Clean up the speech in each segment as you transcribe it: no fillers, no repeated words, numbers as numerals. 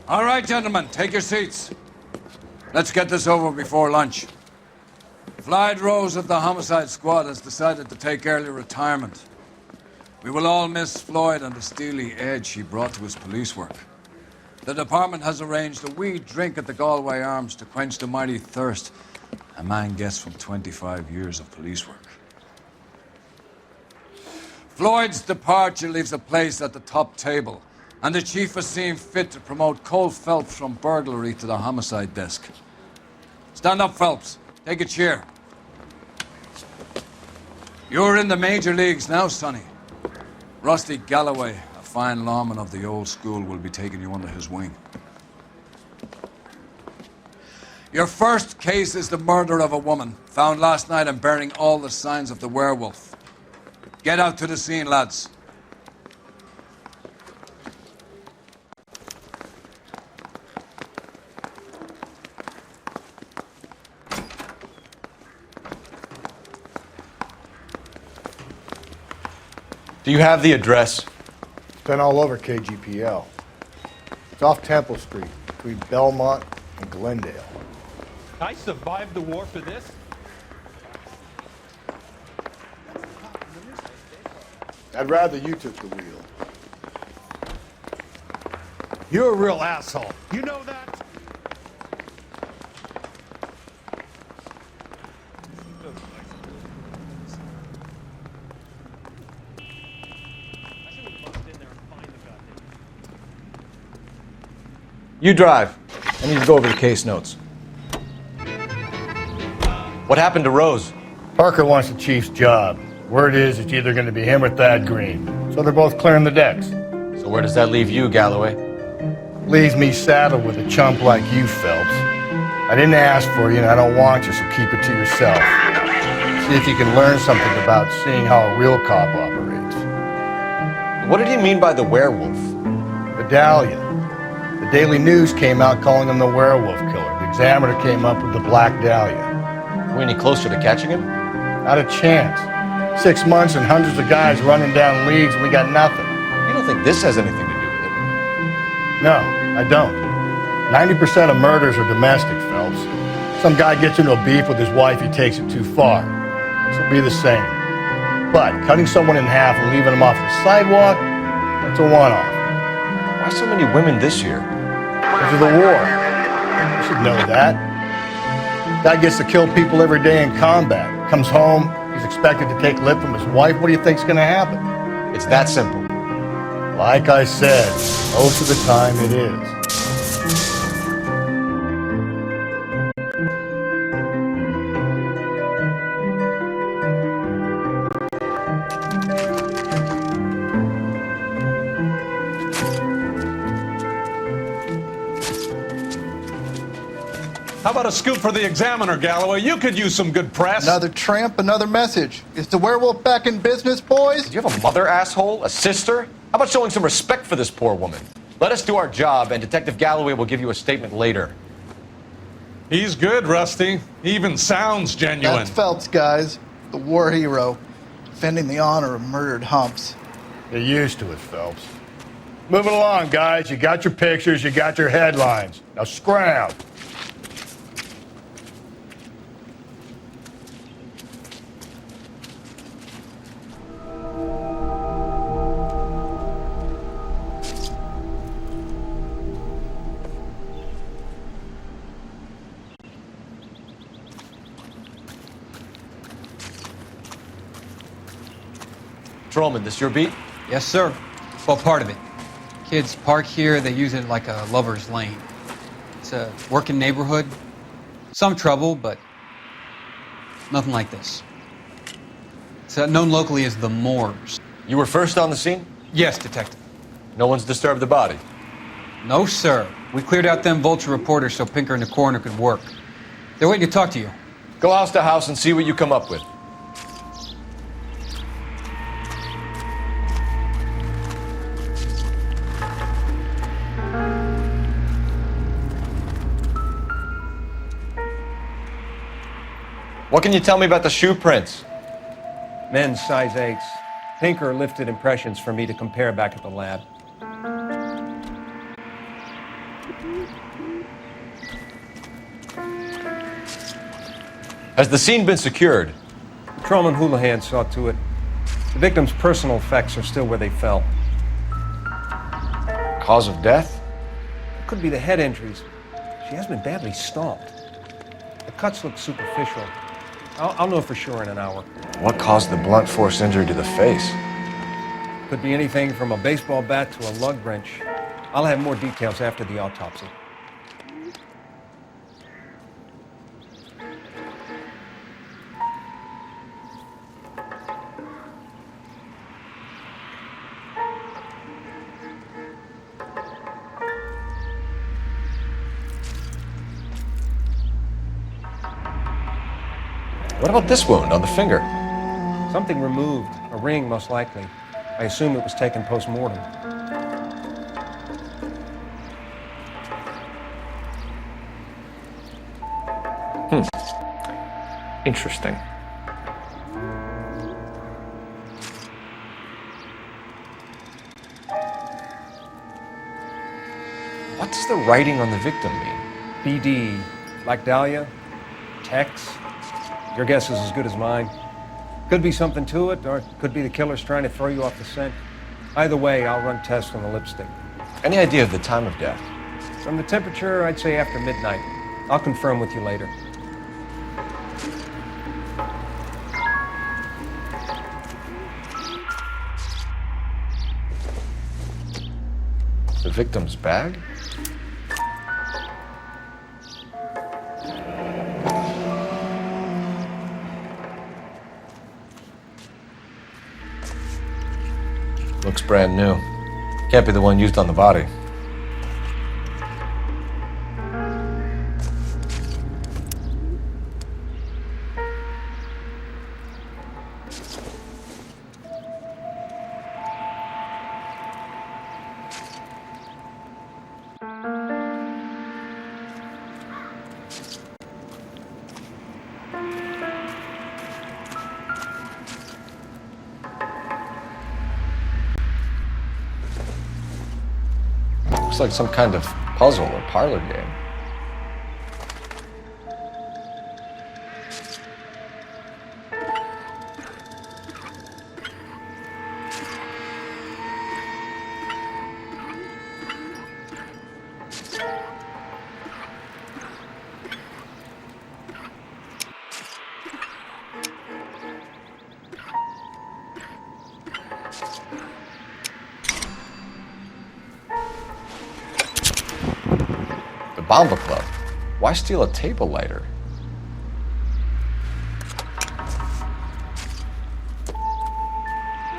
All right, gentlemen, take your seats. Let's get this over before lunch. Floyd Rose of the Homicide Squad has decided to take early retirement. We will all miss Floyd and the steely edge he brought to his police work. The department has arranged a wee drink at the Galway Arms to quench the mighty thirst a man gets from 25 years of police work. Floyd's departure leaves a place at the top table, and the chief has seen fit to promote Cole Phelps from burglary to the homicide desk. Stand up, Phelps. Take a chair. You're in the major leagues now, Sonny. Rusty Galloway, a fine lawman of the old school, will be taking you under his wing. Your first case is the murder of a woman, found last night and bearing all the signs of the werewolf. Get out to the scene, lads. Do you have the address? It's been all over KGPL. It's off Temple Street, between Belmont and Glendale. I survived the war for this. I'd rather you took the wheel. You're a real asshole. You know that? You drive. I need to go over the case notes. What happened to Rose? Parker wants the chief's job. Word is it's either going to be him or Thad Green. So they're both clearing the decks. So where does that leave you, Galloway? Leaves me saddled with a chump like you, Phelps. I didn't ask for you and I don't want you, so keep it to yourself. See if you can learn something about seeing how a real cop operates. What did he mean by the werewolf? Medallion. The Daily News came out calling him the werewolf killer. The Examiner came up with the Black Dahlia. Are we any closer to catching him? Not a chance. 6 months and hundreds of guys running down leads and we got nothing. You don't think this has anything to do with it? No, I don't. 90% of murders are domestic, Phelps. Some guy gets into a beef with his wife, he takes it too far. This will be the same. But cutting someone in half and leaving them off the sidewalk, that's a one-off. Why so many women this year? Because of the war. You should know that. Guy gets to kill people every day in combat. Comes home, he's expected to take lip from his wife. What do you think's going to happen? It's that simple. Like I said, most of the time it is. How about a scoop for the Examiner, Galloway? You could use some good press. Another tramp, another message. Is the werewolf back in business, boys? Do you have a mother, asshole? A sister? How about showing some respect for this poor woman? Let us do our job, and Detective Galloway will give you a statement later. He's good, Rusty. He even sounds genuine. That's Phelps, guys. The war hero. Defending the honor of murdered humps. Get used to it, Phelps. Moving along, guys. You got your pictures, you got your headlines. Now scram. Patrolman, this your beat? Yes, sir. Well, part of it. Kids park here, they use it like a lover's lane. It's a working neighborhood. Some trouble, but nothing like this. It's known locally as the Moors. You were first on the scene? Yes, Detective. No one's disturbed the body? No, sir. We cleared out them vulture reporters so Pinker and the coroner could work. They're waiting to talk to you. Go house to house and see what you come up with. What can you tell me about the shoe prints? Men's size 8s. Pinker lifted impressions for me to compare back at the lab. Has the scene been secured? Patrolman Houlihan saw to it. The victim's personal effects are still where they fell. Cause of death? It could be the head injuries. She has been badly stomped. The cuts look superficial. I'll know for sure in an hour. What caused the blunt force injury to the face? Could be anything from a baseball bat to a lug wrench. I'll have more details after the autopsy. What about this wound on the finger? Something removed. A ring, most likely. I assume it was taken post-mortem. Interesting. What does the writing on the victim mean? BD, Black Dahlia, Tex. Your guess is as good as mine. Could be something to it, or it could be the killer's trying to throw you off the scent. Either way, I'll run tests on the lipstick. Any idea of the time of death? From the temperature, I'd say after midnight. I'll confirm with you later. The victim's bag? Looks brand new. Can't be the one used on the body. Looks like some kind of puzzle or parlor game. Bomba Club. Why steal a table lighter?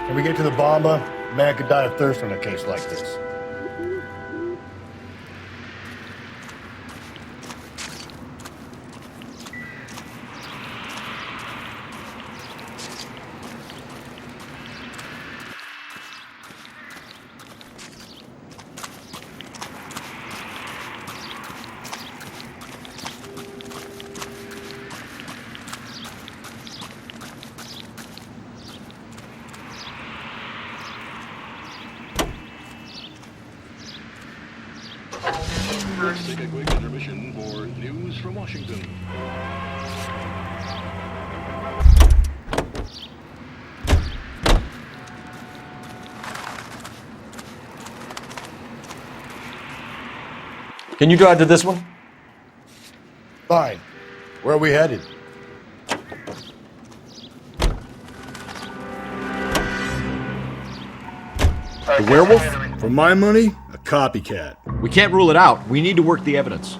When we get to the Bomba, a man could die of thirst in a case like this. Take a quick intermission for news from Washington. Can you drive to this one? Fine. Where are we headed? The werewolf? For my money, a copycat. We can't rule it out. We need to work the evidence.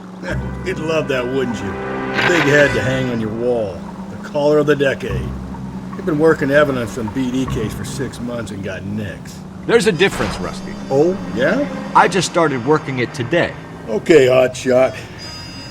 You'd love that, wouldn't you? A big head to hang on your wall. The caller of the decade. You've been working evidence on BD case for 6 months and got nicks. There's a difference, Rusty. Oh, yeah? I just started working it today. Okay, hotshot.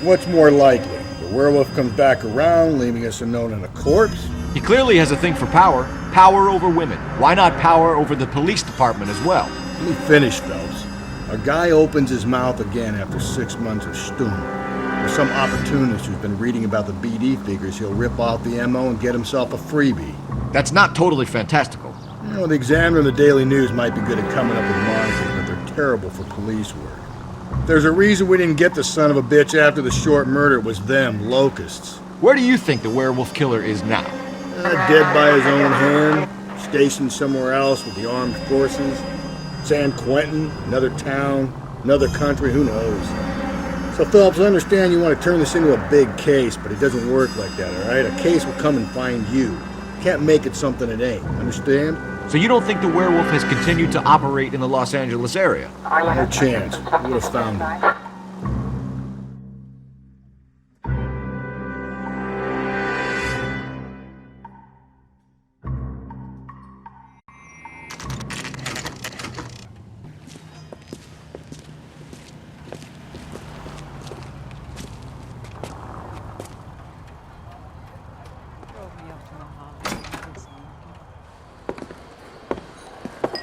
What's more likely? The werewolf comes back around, leaving us a note on a corpse? He clearly has a thing for power. Power over women. Why not power over the police department as well? Let me finish, Phelps. A guy opens his mouth again after 6 months of stewing. There's some opportunist who's been reading about the BD figures. He'll rip off the MO and get himself a freebie. That's not totally fantastical. You know, the Examiner and the Daily News might be good at coming up with monikers, but they're terrible for police work. There's a reason we didn't get the son of a bitch after the short murder. It was them, locusts. Where do you think the werewolf killer is now? Dead by his own hand, stationed somewhere else with the armed forces. San Quentin, another town, another country, who knows? So, Phelps, I understand you want to turn this into a big case, but it doesn't work like that, all right? A case will come and find you. You can't make it something it ain't, understand? So you don't think the werewolf has continued to operate in the Los Angeles area? No chance. We would have found him.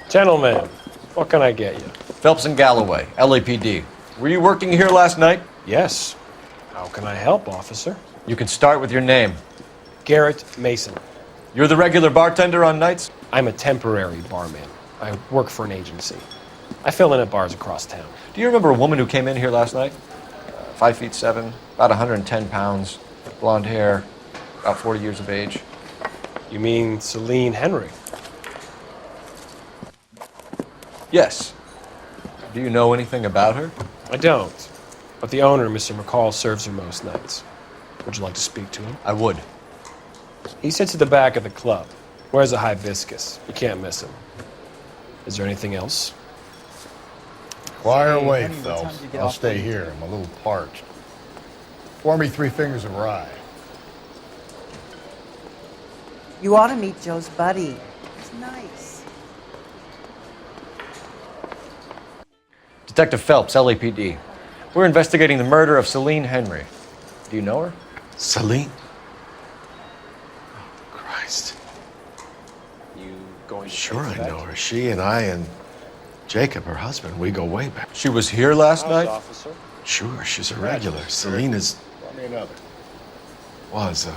Gentlemen, what can I get you? Phelps and Galloway, LAPD. Were you working here last night? Yes. How can I help, officer? You can start with your name. Garrett Mason. You're the regular bartender on nights? I'm a temporary barman. I work for an agency. I fill in at bars across town. Do you remember a woman who came in here last night? 5'7", about 110 pounds, blonde hair, about 40 years of age. You mean Celine Henry? Yes. Do you know anything about her? I don't. But the owner, Mr. McCall, serves her most nights. Would you like to speak to him? I would. He sits at the back of the club. Wears a hibiscus. You can't miss him. Is there anything else? Fire away, Phelps. I'll stay here. I'm a little parched. Pour me 3 fingers of rye. You ought to meet Joe's buddy. He's nice. Detective Phelps, LAPD. We're investigating the murder of Celine Henry. Do you know her? Celine? Oh, Christ. You going to Sure I know her. She and I and Jacob, her husband, we go way back. She was here last night? Officer? Sure, she's a regular. Celine is... Pour me another. was a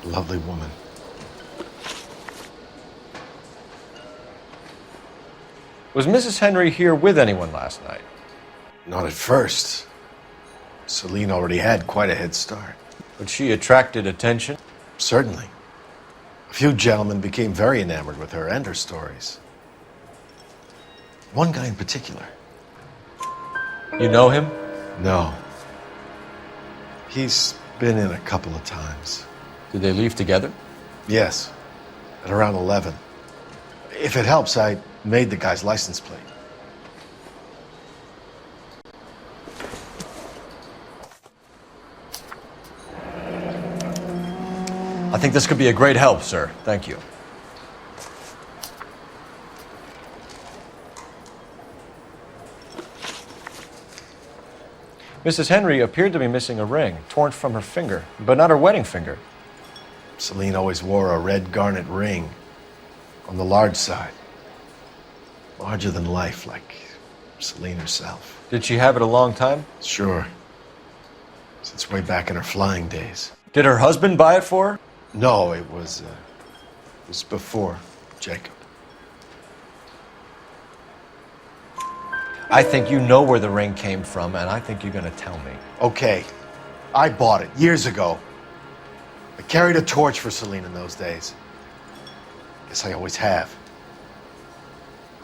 lovely woman. Was Mrs. Henry here with anyone last night? Not at first. Celine already had quite a head start. But she attracted attention? Certainly. A few gentlemen became very enamored with her and her stories. One guy in particular. You know him? No. He's been in a couple of times. Did they leave together? Yes. At around 11. If it helps, I made the guy's license plate. I think this could be a great help, sir. Thank you. Mrs. Henry appeared to be missing a ring, torn from her finger, but not her wedding finger. Celine always wore a red garnet ring on the large side. Larger than life, like Celine herself. Did she have it a long time? Sure. Since way back in her flying days. Did her husband buy it for her? No, it was before Jacob. I think you know where the ring came from, and I think you're going to tell me. Okay. I bought it years ago. I carried a torch for Celine in those days. Guess I always have.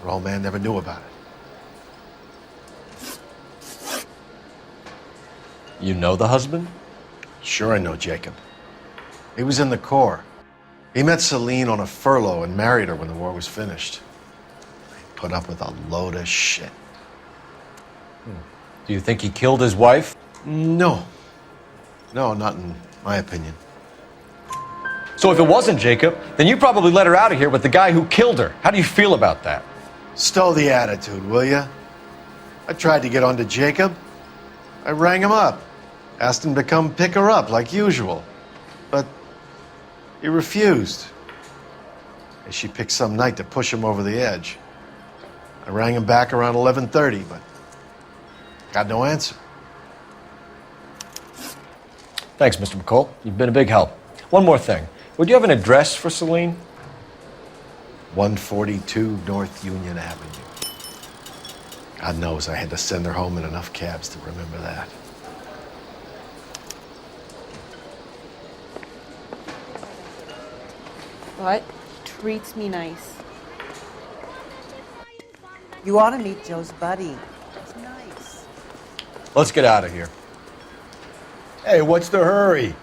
Her old man never knew about it. You know the husband? Sure I know Jacob. He was in the Corps. He met Celine on a furlough and married her when the war was finished. He put up with a load of shit. Do you think he killed his wife? No. No, not in my opinion. So if it wasn't Jacob, then you probably let her out of here with the guy who killed her. How do you feel about that? Stow the attitude, will ya? I tried to get onto Jacob. I rang him up. Asked him to come pick her up like usual. But he refused. She picked some night to push him over the edge. I rang him back around 11:30, but got no answer. Thanks, Mr. McCall. You've been a big help. One more thing. Would you have an address for Celine? 142 North Union Avenue. God knows I had to send her home in enough cabs to remember that. What? Treats me nice. You ought to meet Joe's buddy. He's nice. Let's get out of here. Hey, what's the hurry?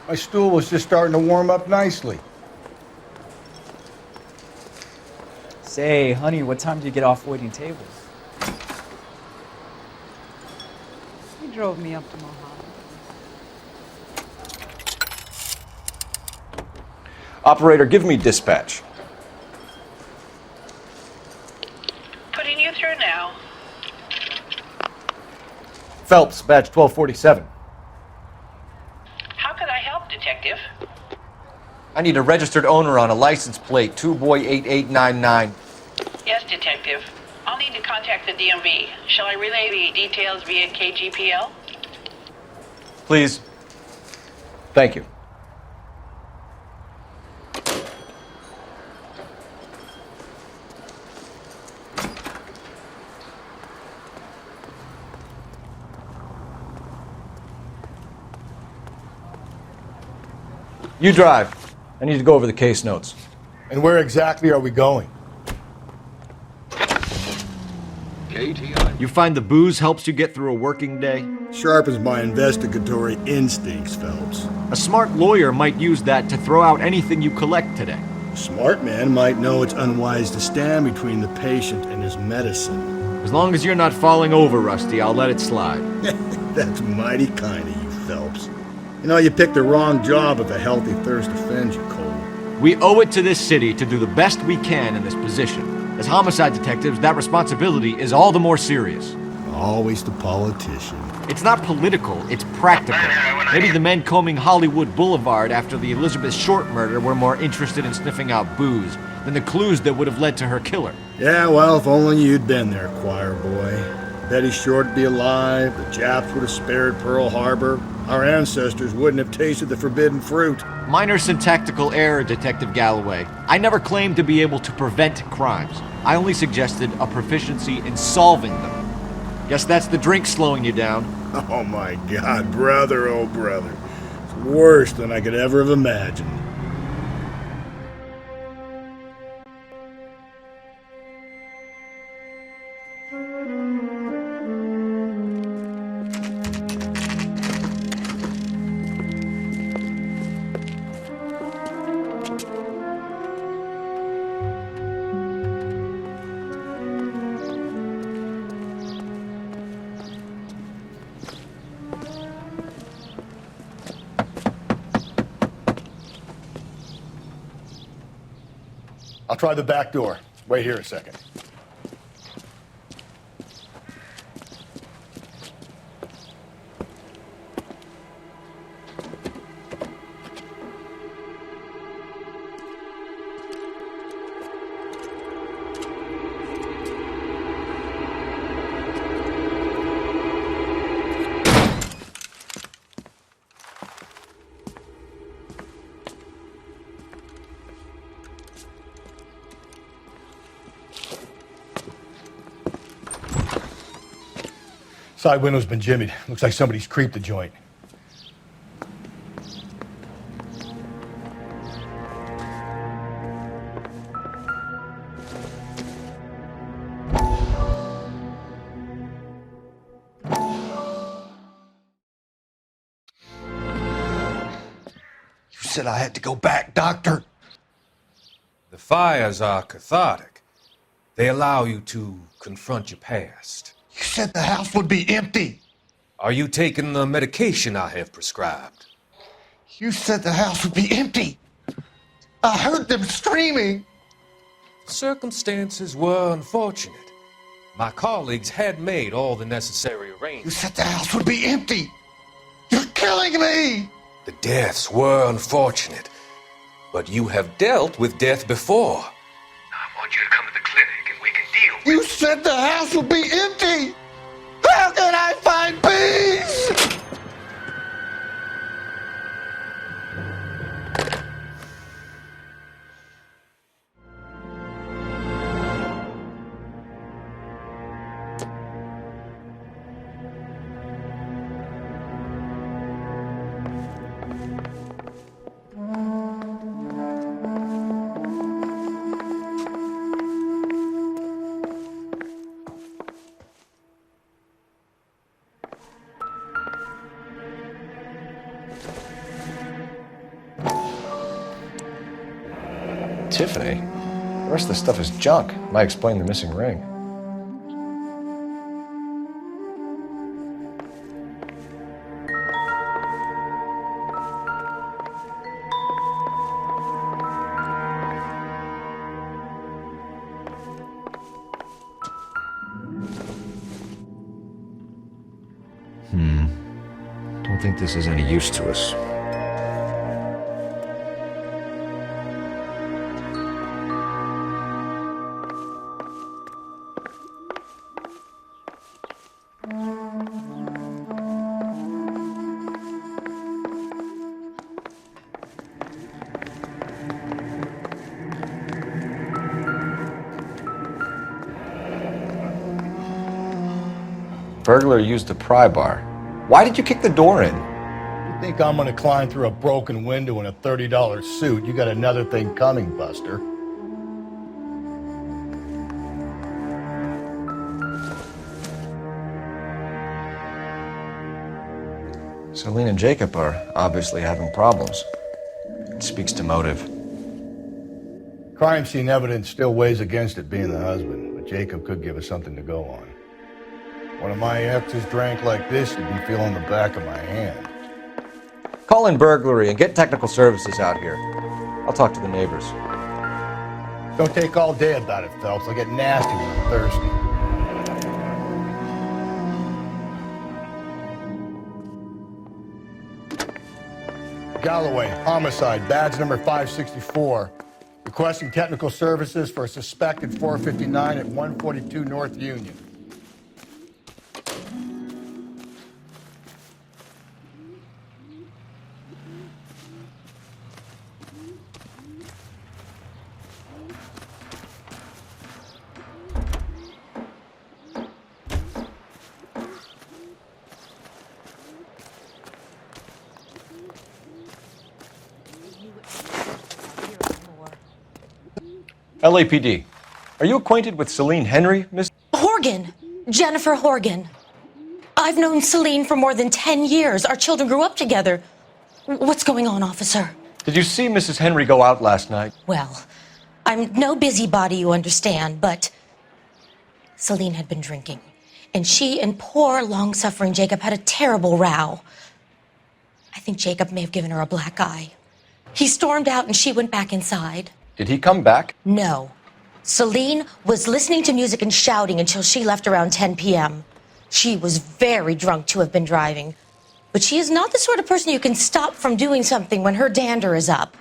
My stool was just starting to warm up nicely. Say, honey, what time do you get off waiting tables? He drove me up to Mojave. Operator, give me dispatch. Putting you through now. Phelps, badge 1247. How can I help, Detective? I need a registered owner on a license plate, 2boy8899. Yes, Detective. I'll need to contact the DMV. Shall I relay the details via KGPL? Please. Thank you. You drive. I need to go over the case notes. And where exactly are we going? KTI. You find the booze helps you get through a working day? Sharpens my investigatory instincts, Phelps. A smart lawyer might use that to throw out anything you collect today. A smart man might know it's unwise to stand between the patient and his medicine. As long as you're not falling over, Rusty, I'll let it slide. That's mighty kind of you, Phelps. You know, you picked the wrong job if a healthy thirst offends you, Cole. We owe it to this city to do the best we can in this position. As homicide detectives, that responsibility is all the more serious. Always the politician. It's not political, it's practical. Maybe the men combing Hollywood Boulevard after the Elizabeth Short murder were more interested in sniffing out booze than the clues that would have led to her killer. Yeah, well, if only you'd been there, choir boy. Betty Short would be alive, the Japs would have spared Pearl Harbor, our ancestors wouldn't have tasted the forbidden fruit. Minor syntactical error, Detective Galloway. I never claimed to be able to prevent crimes. I only suggested a proficiency in solving them. Guess that's the drink slowing you down. Oh my God, brother, oh brother. It's worse than I could ever have imagined. I'll try the back door. Wait here a second. Side window's been jimmied. Looks like somebody's creeped the joint. You said I had to go back, Doctor. The fires are cathartic. They allow you to confront your past. You said the house would be empty. Are you taking the medication I have prescribed? You said the house would be empty. I heard them screaming. The circumstances were unfortunate. My colleagues had made all the necessary arrangements. You said the house would be empty. You're killing me. The deaths were unfortunate, but you have dealt with death before. I want you to come to the clinic and we can deal with it. You said the house would be empty. How can I find peace? Tiffany? The rest of the stuff is junk. Might explain the missing ring. Don't think this is any use to us. Burglar used the pry bar. Why did you kick the door in? You think I'm gonna climb through a broken window in a $30 suit? You got another thing coming, Buster. Celine and Jacob are obviously having problems. It speaks to motive. Crime scene evidence still weighs against it being the husband, but Jacob could give us something to go on. One of my exes drank like this, you'd be feeling the back of my hand. Call in burglary and get technical services out here. I'll talk to the neighbors. Don't take all day about it, Phelps. I'll get nasty when I'm thirsty. Galloway, homicide, badge number 564. Requesting technical services for a suspected 459 at 142 North Union. LAPD. Are you acquainted with Celine Henry, Miss? Horgan. Jennifer Horgan. I've known Celine for more than 10 years. Our children grew up together. What's going on, officer? Did you see Mrs. Henry go out last night? Well, I'm no busybody, you understand, but Celine had been drinking. And she and poor, long-suffering Jacob had a terrible row. I think Jacob may have given her a black eye. He stormed out and she went back inside. Did he come back? No. Celine was listening to music and shouting until she left around 10 p.m. She was very drunk to have been driving. But she is not the sort of person you can stop from doing something when her dander is up.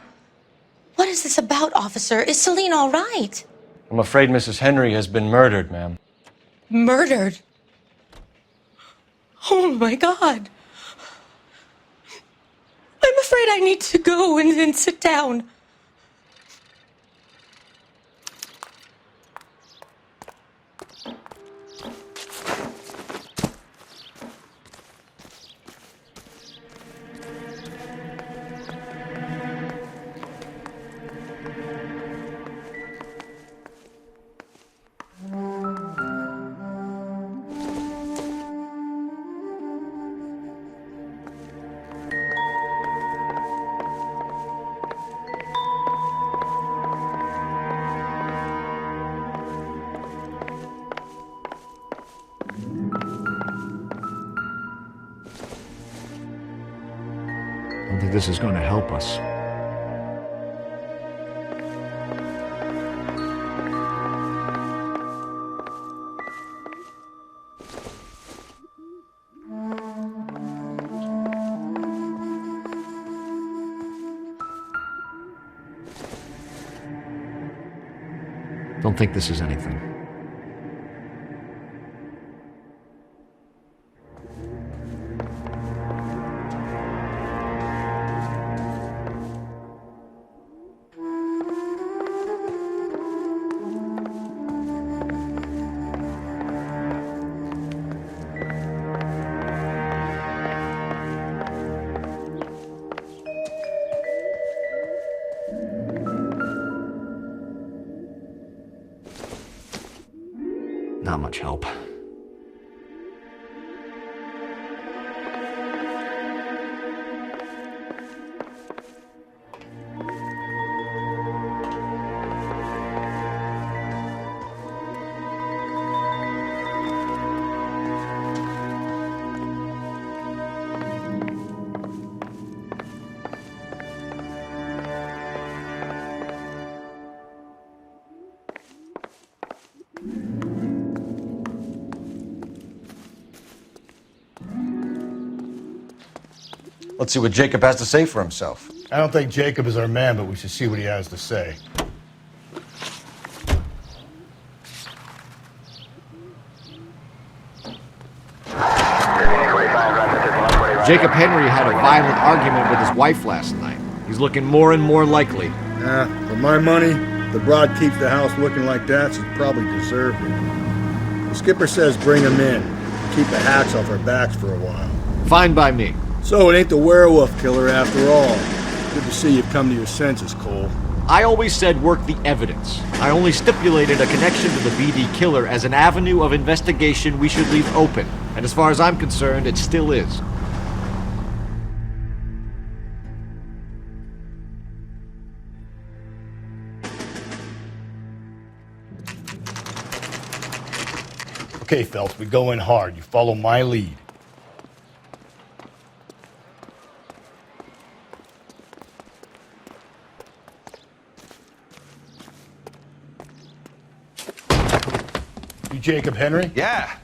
What is this about, officer? Is Celine all right? I'm afraid Mrs. Henry has been murdered, ma'am. Murdered? Oh, my God. I'm afraid I need to go and sit down. I don't think this is going to help us. Don't think this is anything. Not much help. Let's see what Jacob has to say for himself. I don't think Jacob is our man, but we should see what he has to say. Jacob Henry had a violent argument with his wife last night. He's looking more and more likely. For my money, the broad keeps the house looking like that, she's probably deserved it. The skipper says bring him in. Keep the hacks off our backs for a while. Fine by me. So it ain't the werewolf killer after all. Good to see you've come to your senses, Cole. I always said work the evidence. I only stipulated a connection to the BD killer as an avenue of investigation we should leave open. And as far as I'm concerned, it still is. Okay, Phelps, we go in hard. You follow my lead. You Jacob Henry? Yeah.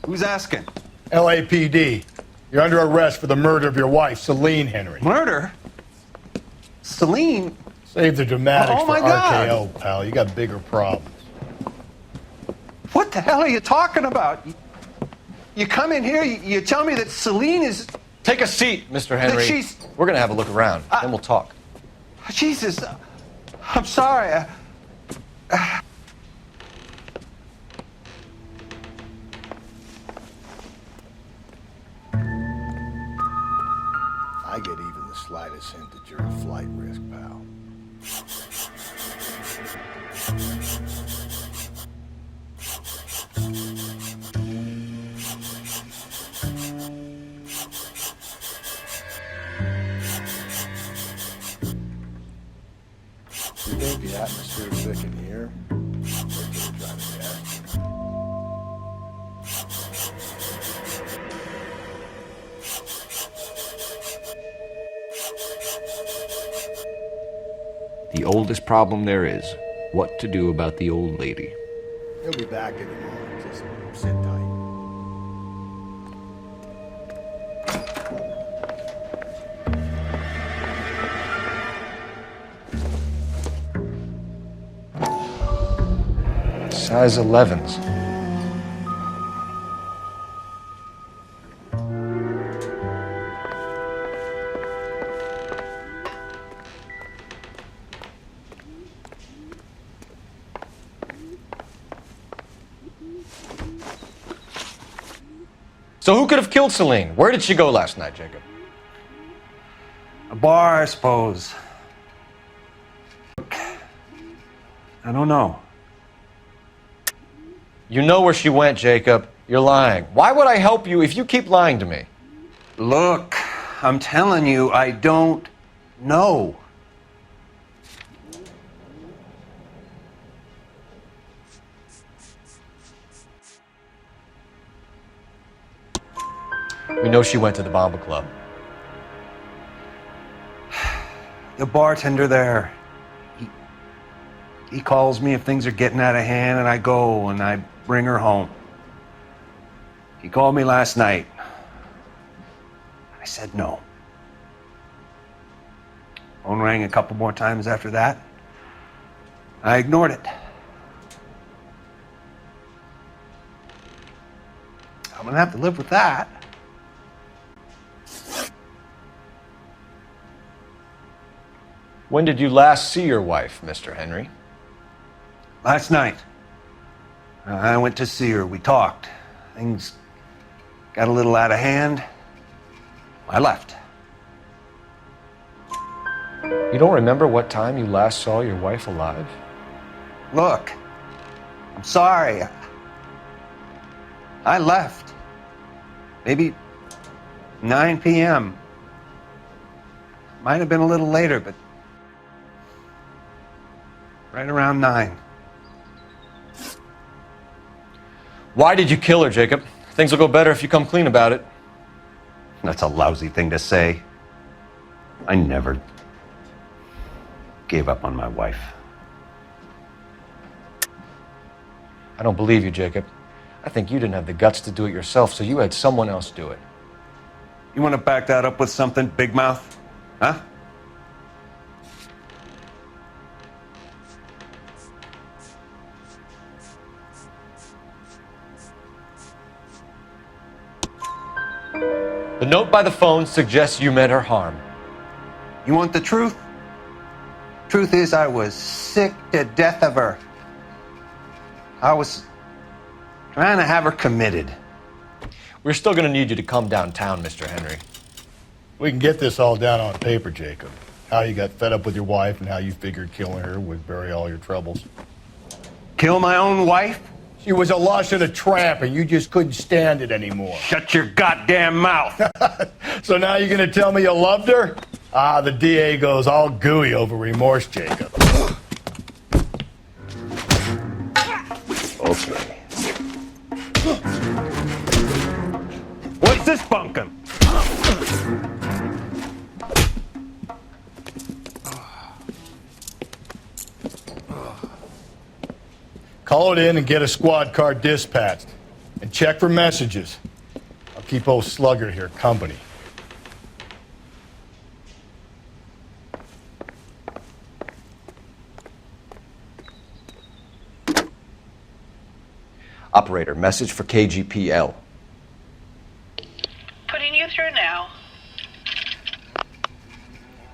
Who's asking? LAPD. You're under arrest for the murder of your wife, Celine Henry. Murder? Celine? Save the dramatics Oh, for my God. RKO, pal. You got bigger problems. What the hell are you talking about? You come in here, you tell me that Celine is... Take a seat, Mr. Henry. That she's... We're gonna have a look around, then we'll talk. Jesus, I'm sorry. I get even the slightest hint that you're at flight risk, pal. You think the atmosphere's thick in here? Wait till we try to gas. The oldest problem there is, what to do about the old lady. He'll be back in a moment. Just sit tight. Size 11s. So who could have killed Celine? Where did she go last night, Jacob? A bar, I suppose. I don't know. You know where she went, Jacob. You're lying. Why would I help you if you keep lying to me? Look, I'm telling you, I don't know. We know she went to the Bomba Club. The bartender there, he calls me if things are getting out of hand, and I go and I bring her home. He called me last night. I said no. Phone rang a couple more times after that. I ignored it. I'm gonna have to live with that. When did you last see your wife, Mr. Henry? Last night. I went to see her. We talked. Things got a little out of hand. I left. You don't remember what time you last saw your wife alive? Look, I'm sorry. I left. Maybe 9 p.m. Might have been a little later, but right around 9. Why did you kill her, Jacob? Things will go better if you come clean about it. That's a lousy thing to say. I never gave up on my wife. I don't believe you, Jacob. I think you didn't have the guts to do it yourself, so you had someone else do it. You want to back that up with something, big mouth? Huh? The note by the phone suggests you meant her harm. You want the truth? Truth is, I was sick to death of her. I was trying to have her committed. We're still going to need you to come downtown, Mr. Henry. We can get this all down on paper, Jacob. How you got fed up with your wife and how you figured killing her would bury all your troubles. Kill my own wife? She was a lush and a tramp, and you just couldn't stand it anymore. Shut your goddamn mouth. So now you're going to tell me you loved her? Ah, the DA goes all gooey over remorse, Jacob. Okay. What's this bunkum? Call it in and get a squad car dispatched. And check for messages. I'll keep old Slugger here company. Operator, message for KGPL. Putting you through now.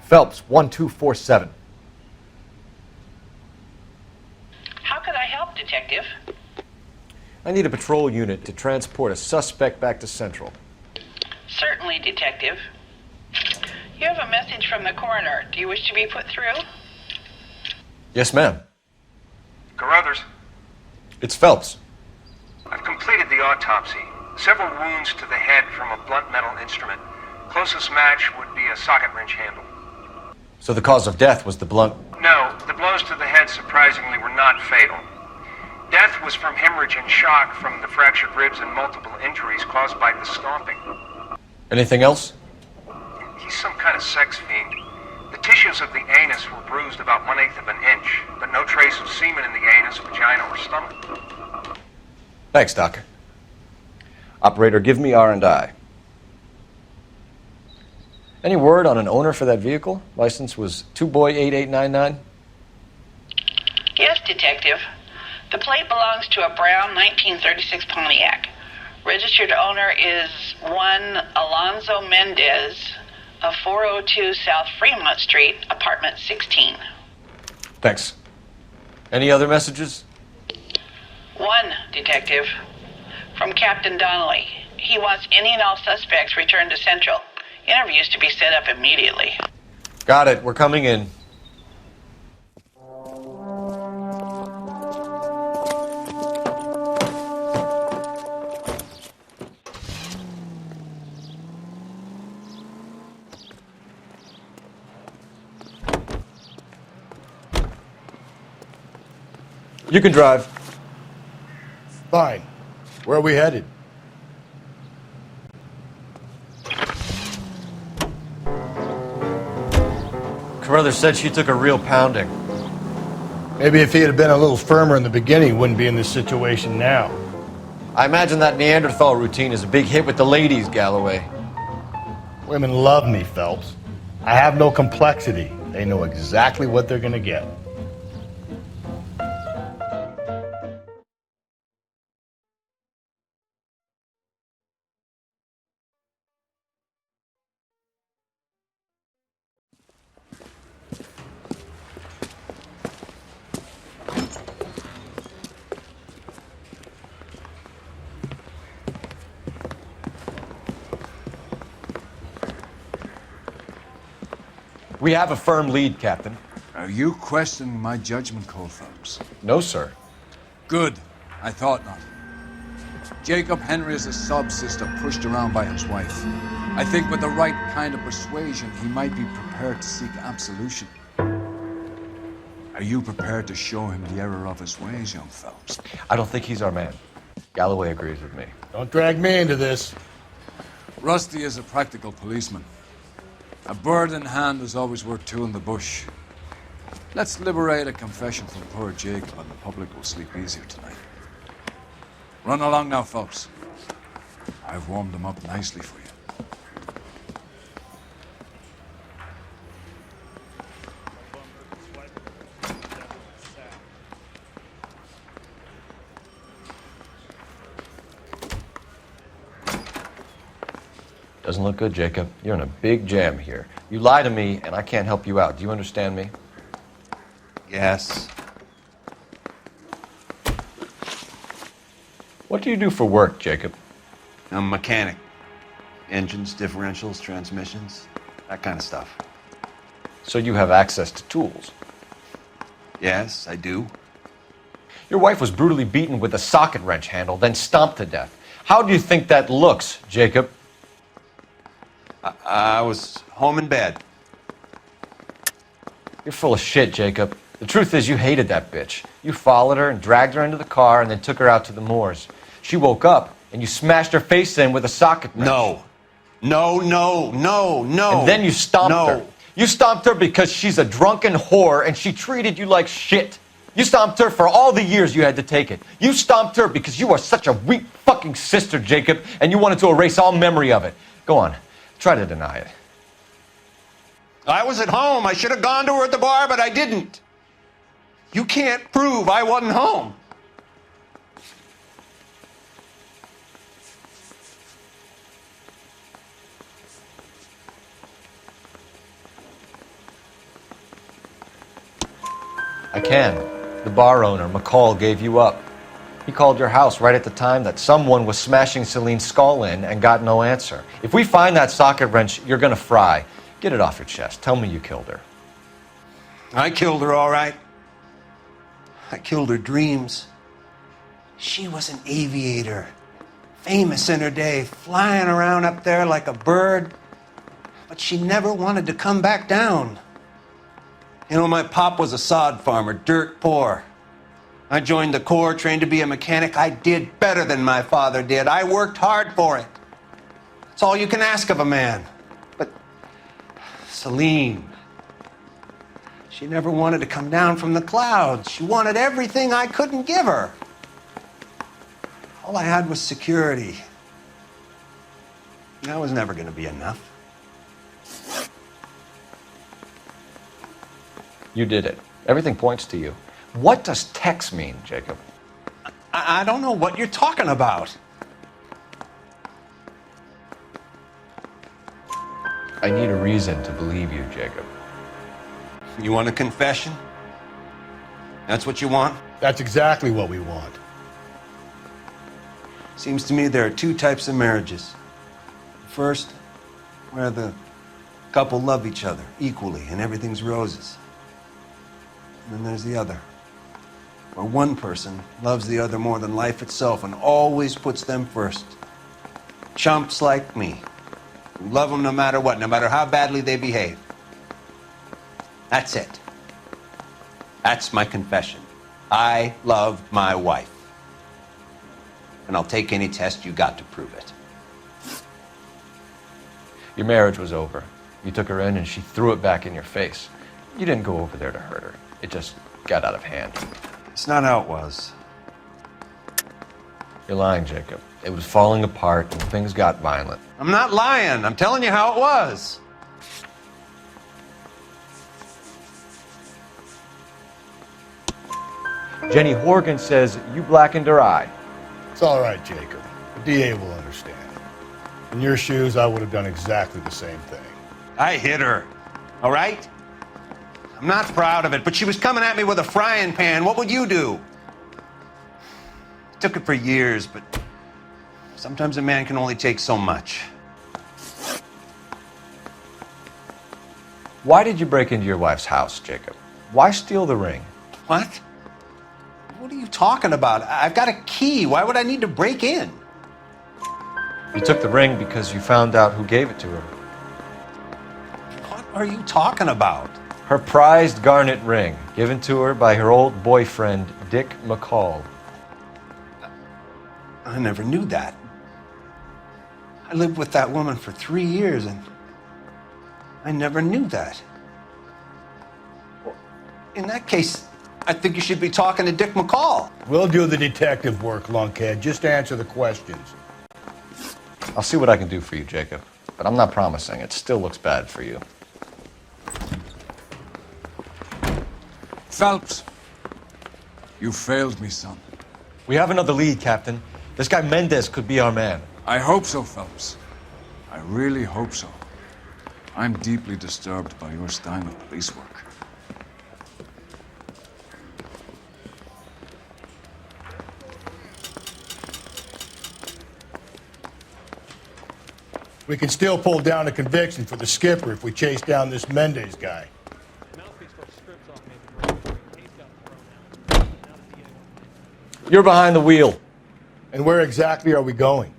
Phelps, 1247. How could I help, Detective? I need a patrol unit to transport a suspect back to Central. Certainly, Detective. You have a message from the coroner. Do you wish to be put through? Yes, ma'am. Carruthers, It's Phelps. I've completed the autopsy. Several wounds to the head from a blunt metal instrument. Closest match would be a socket wrench handle. So the cause of death was the blunt. No, the blows to the head surprisingly were not fatal. Death was from hemorrhage and shock from the fractured ribs and multiple injuries caused by the stomping. Anything else? He's some kind of sex fiend. The tissues of the anus were bruised about 1/8 of an inch, but no trace of semen in the anus, vagina, or stomach. Thanks, Doctor. Operator, give me R&I. Any word on an owner for that vehicle? License was 2boy8899. Yes, Detective. The plate belongs to a brown 1936 Pontiac. Registered owner is one Alonzo Mendez of 402 South Fremont Street, apartment 16. Thanks. Any other messages? One, Detective. From Captain Donnelly. He wants any and all suspects returned to Central. Interviews to be set up immediately. Got it. We're coming in. You can drive. Fine. Where are we headed? Carruthers said she took a real pounding. Maybe if he had been a little firmer in the beginning, he wouldn't be in this situation now. I imagine that Neanderthal routine is a big hit with the ladies, Galloway. Women love me, Phelps. I have no complexity. They know exactly what they're going to get. We have a firm lead, Captain. Are you questioning my judgment call, Phelps? No, sir. Good. I thought not. Jacob Henry is a sob-sister pushed around by his wife. I think with the right kind of persuasion, he might be prepared to seek absolution. Are you prepared to show him the error of his ways, young Phelps? I don't think he's our man. Galloway agrees with me. Don't drag me into this. Rusty is a practical policeman. A bird in hand is always worth two in the bush. Let's liberate a confession from poor Jacob and the public will sleep easier tonight. Run along now, Phelps. I've warmed them up nicely for you. Doesn't look good, Jacob. You're in a big jam here. You lie to me, and I can't help you out. Do you understand me? Yes. What do you do for work, Jacob? I'm a mechanic. Engines, differentials, transmissions, that kind of stuff. So you have access to tools? Yes, I do. Your wife was brutally beaten with a socket wrench handle, then stomped to death. How do you think that looks, Jacob? I was home in bed. You're full of shit, Jacob. The truth is you hated that bitch. You followed her and dragged her into the car and then took her out to the moors. She woke up and you smashed her face in with a socket wrench. No. No. And then you stomped her. You stomped her because she's a drunken whore and she treated you like shit. You stomped her for all the years you had to take it. You stomped her because you are such a weak fucking sister, Jacob, and you wanted to erase all memory of it. Go on. Try to deny it. I was at home. I should have gone to her at the bar, but I didn't. You can't prove I wasn't home. I can. The bar owner, McCall, gave you up. He called your house right at the time that someone was smashing Celine's skull in and got no answer. If we find that socket wrench, you're gonna fry. Get it off your chest. Tell me you killed her. I killed her, all right. I killed her dreams. She was an aviator, famous in her day, flying around up there like a bird, but she never wanted to come back down. You know, my pop was a sod farmer, dirt poor. I joined the Corps, trained to be a mechanic. I did better than my father did. I worked hard for it. That's all you can ask of a man. But Celine, she never wanted to come down from the clouds. She wanted everything I couldn't give her. All I had was security. That was never going to be enough. You did it. Everything points to you. What does Tex mean, Jacob? I don't know what you're talking about. I need a reason to believe you, Jacob. You want a confession? That's what you want? That's exactly what we want. Seems to me there are two types of marriages. First, where the couple love each other equally and everything's roses. And then there's the other, where one person loves the other more than life itself and always puts them first. Chumps like me, who love them no matter what, no matter how badly they behave. That's it. That's my confession. I love my wife. And I'll take any test you got to prove it. Your marriage was over. You took her in and she threw it back in your face. You didn't go over there to hurt her. It just got out of hand. It's not how it was. You're lying, Jacob. It was falling apart and things got violent. I'm not lying. I'm telling you how it was. Jenny Horgan says you blackened her eye. It's all right, Jacob. The DA will understand. In your shoes, I would have done exactly the same thing. I hit her, all right? I'm not proud of it, but she was coming at me with a frying pan. What would you do? Took it for years, but sometimes a man can only take so much. Why did you break into your wife's house, Jacob? Why steal the ring? What? What are you talking about? I've got a key. Why would I need to break in? You took the ring because you found out who gave it to her. What are you talking about? Her prized garnet ring, given to her by her old boyfriend, Dick McCall. I never knew that. I lived with that woman for 3 years, and I never knew that. In that case, I think you should be talking to Dick McCall. We'll do the detective work, lunkhead. Just answer the questions. I'll see what I can do for you, Jacob. But I'm not promising. It still looks bad for you. Phelps, you failed me, son. We have another lead, Captain. This guy Mendez could be our man. I hope so, Phelps. I really hope so. I'm deeply disturbed by your style of police work. We can still pull down a conviction for the skipper if we chase down this Mendez guy. You're behind the wheel. And where exactly are we going?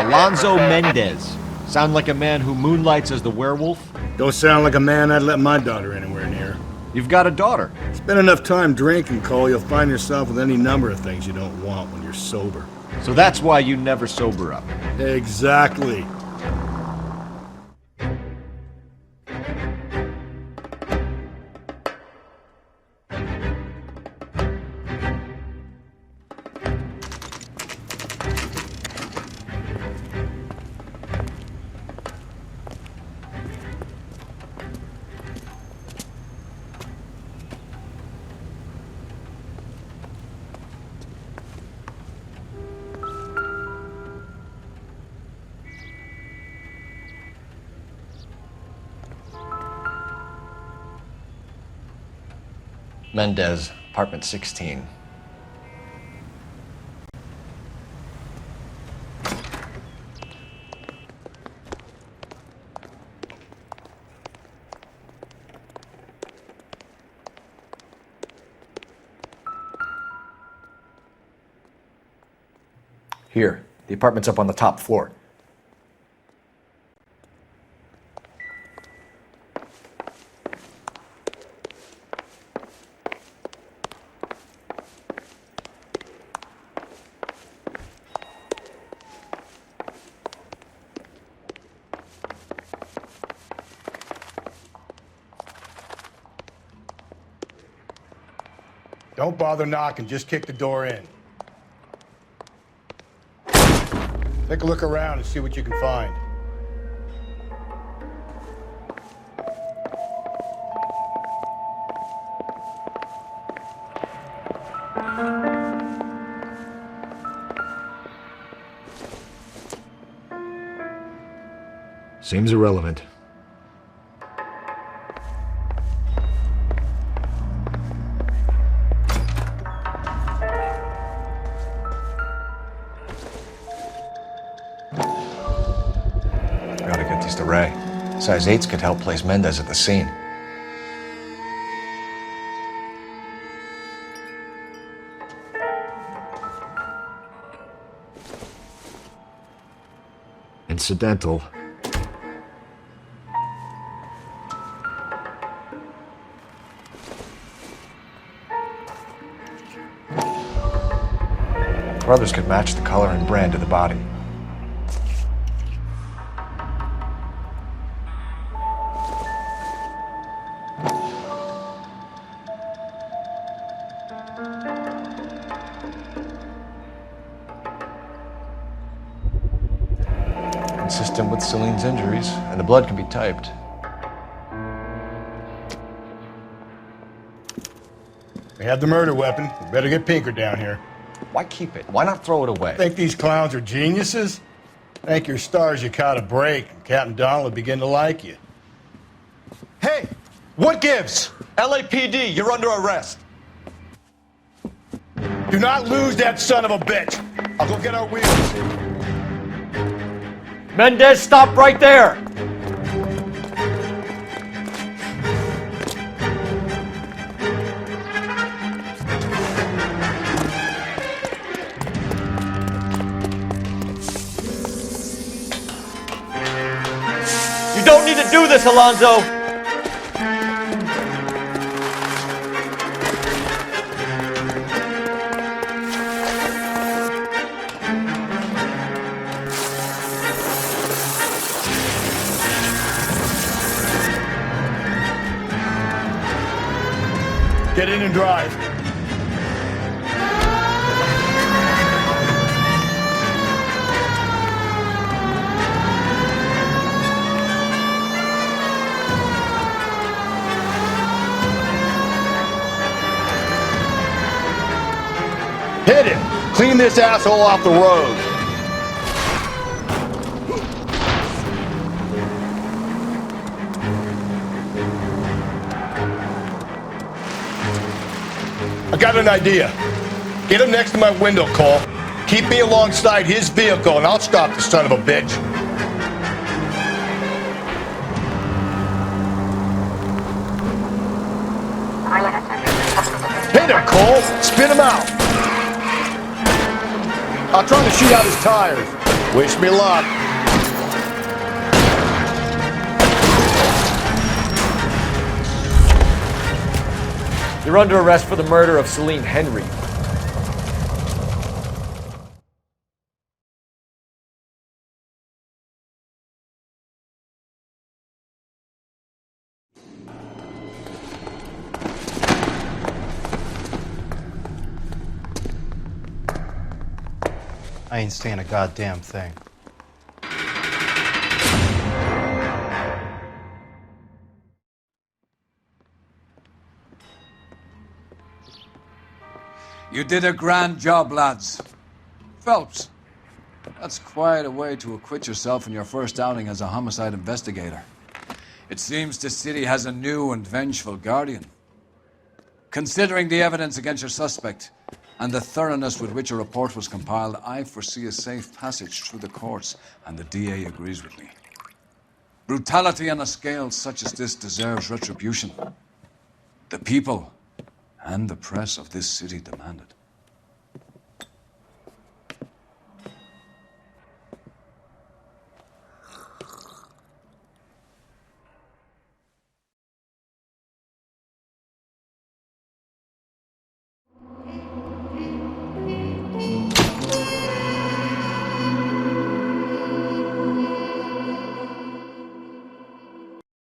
Alonzo Mendez. Sound like a man who moonlights as the werewolf? Don't sound like a man I'd let my daughter anywhere near. You've got a daughter. Spend enough time drinking, Cole, you'll find yourself with any number of things you don't want when you're sober. So that's why you never sober up. Exactly. Mendez, apartment 16. Here, the apartment's up on the top floor. Don't bother knocking, just kick the door in. Take a look around and see what you can find. Seems irrelevant. Gotta get these to Ray. Size 8s could help place Mendez at the scene. Incidental. Brothers could match the color and brand of the body. Consistent with Celine's injuries, and the blood can be typed. We have the murder weapon. We better get Pinker down here. Why keep it? Why not throw it away? Think these clowns are geniuses? Thank your stars you caught a break, and Captain Donald will begin to like you. Hey! What gives? LAPD, you're under arrest. Do not lose that son of a bitch. I'll go get our wheels. Mendez, stop right there! You don't need to do this, Alonzo! Get in and drive. Hit him! Clean this asshole off the road. I got an idea. Get him next to my window, Cole. Keep me alongside his vehicle, and I'll stop the son of a bitch. Hit him, Cole. Spin him out. I'll try to shoot out his tires. Wish me luck. You're under arrest for the murder of Celine Henry. I ain't saying a goddamn thing. You did a grand job, lads. Phelps, that's quite a way to acquit yourself in your first outing as a homicide investigator. It seems the city has a new and vengeful guardian. Considering the evidence against your suspect and the thoroughness with which a report was compiled, I foresee a safe passage through the courts, and the DA agrees with me. Brutality on a scale such as this deserves retribution. The people and the press of this city demand it.